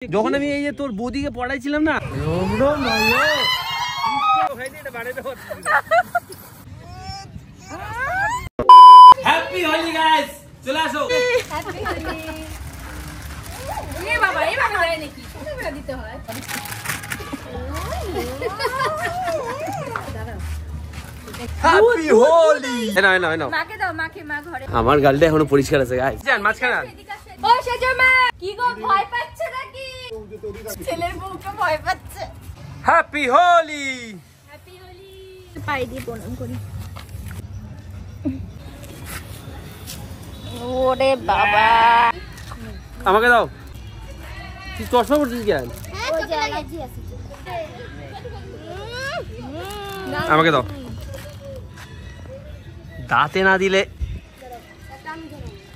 যখন আমি এই যে তোর বৌদিকে পড়াইছিলাম না, হ্যাপি হোলি গাইস, চলে আসো। হ্যাপি হোলি। এ বাবা হয় নাকি? শুনে দিতে হয়। হ্যাপি হোলি। না মাকে দাও, মাকে, মা ঘরে। আমার গালটা এখনো পরিষ্কার আছে গাইস। যান মাঝখানে। ও সেজো মা, কি গো ভয় পাচ্ছে নাকি? ছেলের বউকে ভয় পাচ্ছে। হ্যাপি হোলি। হ্যাপি হোলি। পাই দিয়ে প্রণাম করি। ওরে বাবা, আমাকে দাও। তুই চশমা পড়ছিস কেন? ও যে অ্যালার্জি আছে। আমাকে দাও। দাঁতে না দিলে।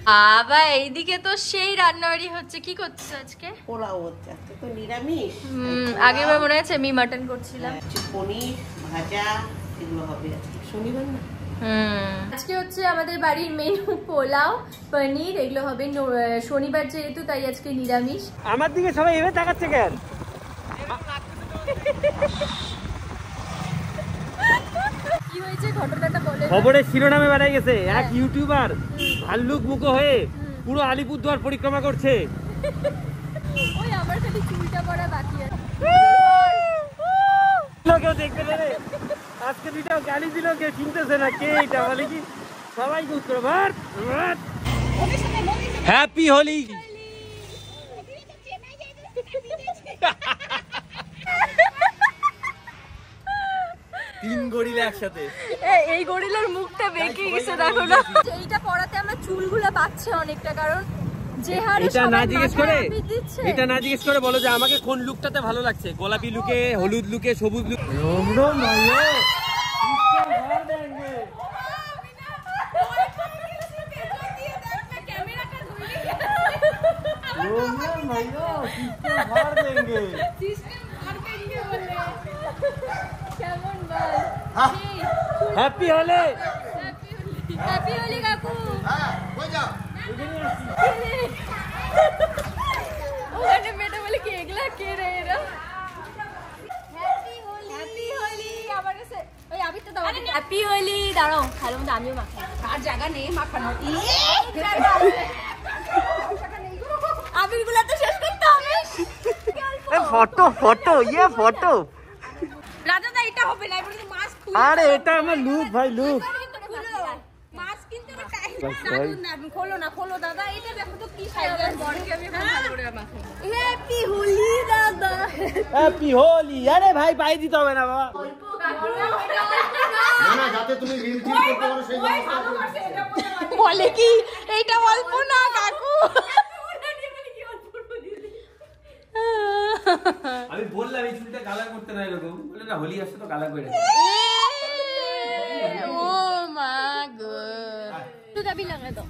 বাবা এইদিকে তো সেই রান্নাবাড়ি হচ্ছে। কি করছিস আজকে? পোলাও হচ্ছে, আজকে তো নিরামিষ। আগেবার মনে আছে আমি মাটন করছিলাম। পনির ভাজা এগুলো হবে আজকে, শনিবার না। আজকে হচ্ছে আমাদের বাড়ির মেনু পোলাও, পনির, এগুলো হবে। শনিবার যেহেতু তাই আজকে নিরামিষ। আমার দিকে সবাই এভাবে তাকাচ্ছে কেন? কি হয়েছে ঘটনাটা বলে। খবরের শিরোনামে বেড়াই গেছে এক ইউটিউবার ভাল্লুক মুখো হয়ে পুরো আলিপুরদুয়ার পরিক্রমা করছে। ওই আমার খালি চুলটা পড়া বাকি আছে। কেউ দেখবে না রে, আজকে ভিডিও গালি দিল, কেউ চিনতেছে না কে এটা, বলে কি সবাইকে উত্তর ভার। হ্যাপি হোলি। তিন গরিলা একসাথে। এই গরিলার মুখটা বেঁকে গেছে দেখো না। এইটা পড়াতে আমার চুলগুলো বাঁচছে অনেকটা, কারণ যে হারে এটা না জিজ্ঞেস করে, এটা না জিজ্ঞেস করে বলো যে আমাকে কোন লুকটাতে ভালো লাগছে, গোলাপি লুকে, হলুদ লুকে, সবুজ লুকে। রোম রোম ভাইয়া কেমন বল? হ্যাপি হোলি। হ্যাপি হোলি কাকু। ওখানে মেয়েটা বলে কি এগুলা কে রে এরা? হ্যাপি হোলি। হ্যাপি হোলি। আমার কাছে ওই আবিরটা দাও। হ্যাপি হোলি দাঁড়াও, খালো মধ্যে আমিও মাখাই। আর জায়গা নেই মাখানো। আবিরগুলা তো শেষ করতে হবে। ফটো ফটো ইয়ে ফটো। রাজা দা এটা হবে না, এবারে মাছ খুলে। আরে এটা আমার লুক ভাই, লুক। মাছ কিনতে না টাইম না, খোলো না, খোলো দাদা। এটা দেখো তো কি সাইজ বড়কে আমি ভালো করে মাখাবো। হ্যাপি হোলি দাদা। হ্যাপি হোলি। আরে ভাই পাই দিতে হবে না বাবা। না না, যাতে তুমি রিল ঠিক করতে পারো সেই জন্য। বলে কি এইটা অল্প না কাকু। আমি বললাম এই চুলটা কালার করতে না, এরকম বলে না হোলি আসছে তো কালার করে। ও মা গো, তো দাবি লাগা দাও।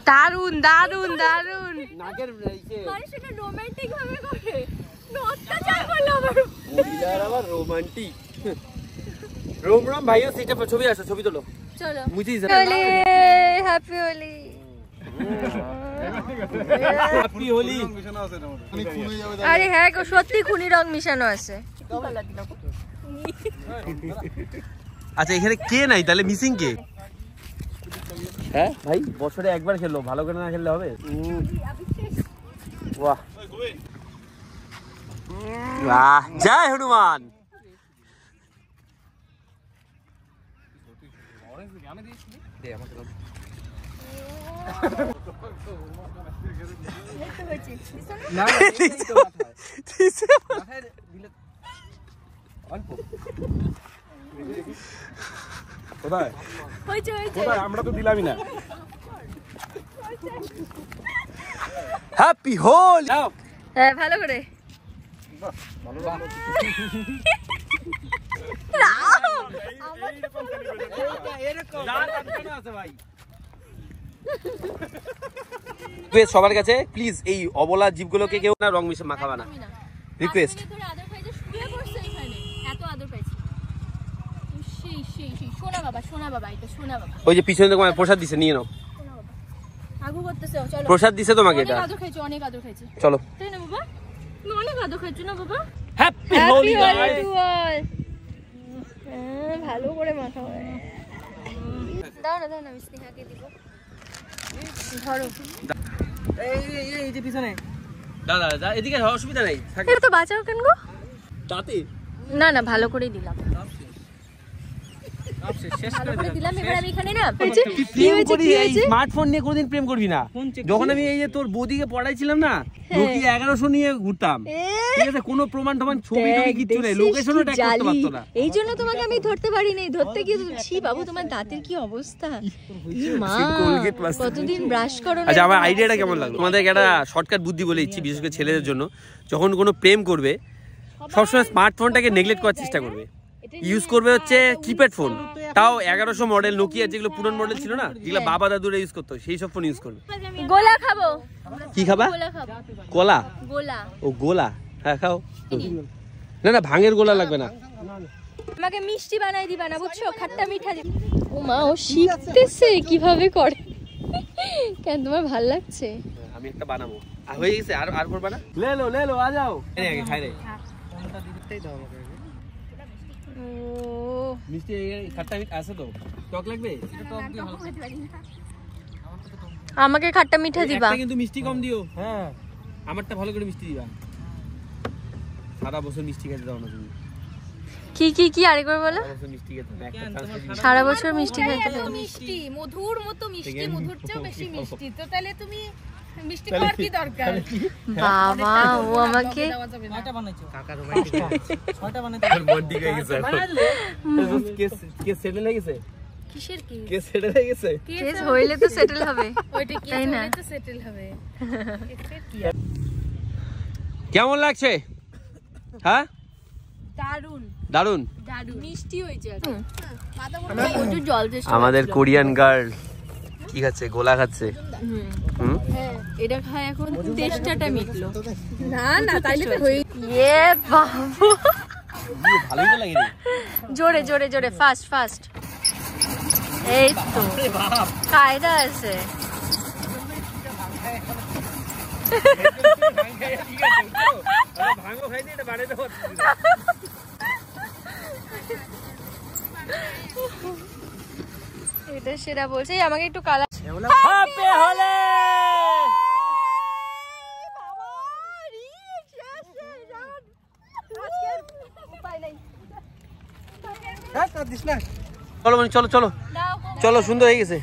দারুন দারুন দারুন। নাকের এইছে মানুষ এটা রোমান্টিক ভাবে করে, অত্যাচার করলো আমার। ওইটার আবার রোমান্টিক। রোম রোম ভাইও সেটা ছবি আসো, ছবি তোলো। চলো মুঝেই হোলি। হ্যাপি হোলি। হ্যাপি হোলি। আরে হ্যাঁ গো, সত্যি খুনি রং মিশানো আছে। আচ্ছা এখানে কে নাই তাহলে, মিসিং কে? হ্যাঁ ভাই বছরে একবার খেললো, ভালো করে না খেললে হবে? বাহ বাহ, জয় হনুমান। কোথায় হয়েছে হয়েছে। কোথায়? আমরা তো দিলামই না। হ্যাপি হোলি। হ্যাঁ ভালো করে। সবার কাছে প্লিজ এই অবলা জীবগুলোকে কেউ না রং মিশে মাখাবা না, রিকোয়েস্ট। সোনা বাবা, সোনা বাবা, এটা সোনা বাবা। ওই যে পিছনে তোমার প্রসাদ দিছে, নিয়ে নাও। আগু করতেছে চলো প্রসাদ দিছে তোমাকে এটা অনেক আদর খাইছি চলো তাই না বাবা তুমি অনেক আদর খাইছো না বাবা হ্যাপি হোলি গাইস ভালো করে মাখা হয় দাও না স্নেহাকে দিব ধরো এই যে পিছনে দাদা এদিকে অসুবিধা নাই এটা তো বাঁচাও কেন গো তাতে না ভালো করেই দিলাম ভালো করে দিলাম এবার আমি এখানে না প্রেম করি এই স্মার্টফোন নিয়ে কোনদিন প্রেম করবি না যখন আমি এই যে তোর বৌদিকে পড়াইছিলাম না নোকিয়া 1100 নিয়ে ঘুরতাম ঠিক আছে কোনো প্রমাণ ছবি কিছু নেই লোকেশনও ট্যাগ করতে পারতো না এই জন্য তোমাকে আমি ধরতে পারি নাই ধরতে গিয়ে ছি বাবু তোমার দাঁতের কি অবস্থা মা কতদিন ব্রাশ করো না আচ্ছা আমার আইডিয়াটা কেমন লাগলো তোমাদের একটা শর্টকাট বুদ্ধি বলে দিচ্ছি বিশেষ করে ছেলেদের জন্য যখন কোনো প্রেম করবে সবসময় স্মার্টফোনটাকে নেগলেক্ট করার চেষ্টা করবে ইউজ করবে হচ্ছে কিপ্যাড ফোন তাও 1100 মডেল নোকিয়া যেগুলো পুরনো মডেল ছিল না যেগুলো বাবা দাদুরা ইউজ করতো সেই সব ফোন ইউজ করবে গোলা খাবো কি খাবা গোলা খাবো কলা গোলা ও গোলা হ্যাঁ খাও না ভাঙের গোলা লাগবে না আমাকে মিষ্টি বানাই দিবা না বুঝছো খাট্টা মিঠা ও মা ও শিখতেছে কিভাবে করে কেন তোমার ভালো লাগছে আমি একটা বানাবো আর হয়ে গেছে আর করবা না লে লো আ যাও এই আগে খাই রে কোনটা দিতেই দাও আমাকে ও মিষ্টি খাট্টা মিঠা আছে তো টক লাগবে এটা টক দিয়ে ভালো আমাকে খাট্টা মিঠা দিবা একটা কিন্তু মিষ্টি কম দিও হ্যাঁ আমারটা ভালো করে মিষ্টি দিবা সারা বছর মিষ্টি খেতে দাও না তুমি কি আরেকবার বলো সারা বছর মিষ্টি খেতে দাও মিষ্টি মধুর মতো মিষ্টি মধুর চেয়েও বেশি মিষ্টি তো তাহলে তুমি মিষ্টি খাওয়ার কি দরকার বাবা ও আমাকে কয়টা বানাইছো কাকা রোমান্টিক ছয়টা বানাইছো রোমান্টিক হয়ে গেছে কেস সেটেল হয়ে গেছে কিসের কি কেস সেটেল হয়ে গেছে কেস হইলে তো সেটেল হবে ওইটা কি হইলে তো সেটেল হবে কেমন লাগছে হ্যাঁ দারুন মিষ্টি হয়েছে আমরা প্রচুর জল দিয়েছি আমাদের কোরিয়ান গার্ল কি খাচ্ছে গোলা খাচ্ছে এটা খায় এখন টেস্টটা মিটলো না তাইলে তো হই এ বাবু ভালোই তো লাগে জোরে ফাস্ট এই তো কায়দা আছে ভাঙো খাই দিয়ে এটা বানাইতে হচ্ছে এটা সেরা বলছে আমাকে একটু কালার হ্যাপি হোলি চলো সুন্দর হয়ে গেছে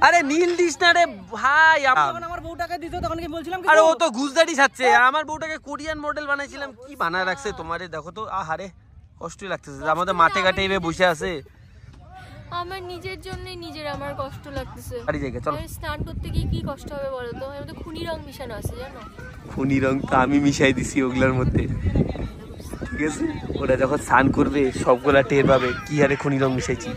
আরে নীল দিস না রে ভাই আমার বউটাকে দিত তখন কি বলছিলাম আরে ও তো গুজদাটি ছাড়ছে আমার বউটাকে কোরিয়ান মডেল বানাইছিলাম কি বানায় রাখছে তোমারে দেখো তো আহারে কষ্টই লাগতেছে আমাদের মাঠে ঘাটে এভাবে বসে আছে আমার নিজের জন্যই আমার কষ্ট লাগতেছে বাড়ি জায়গা চলো স্নান করতে গিয়ে কি কষ্ট হবে বলো তো এর মধ্যে খুনি রং মিশানো আছে জানো খুনি রং তো আমি মিশাই দিছি ওগুলোর মধ্যে ঠিক আছে ওরা যখন স্নান করবে সবগুলা টের পাবে কি হারে খুনি রং মিশাইছি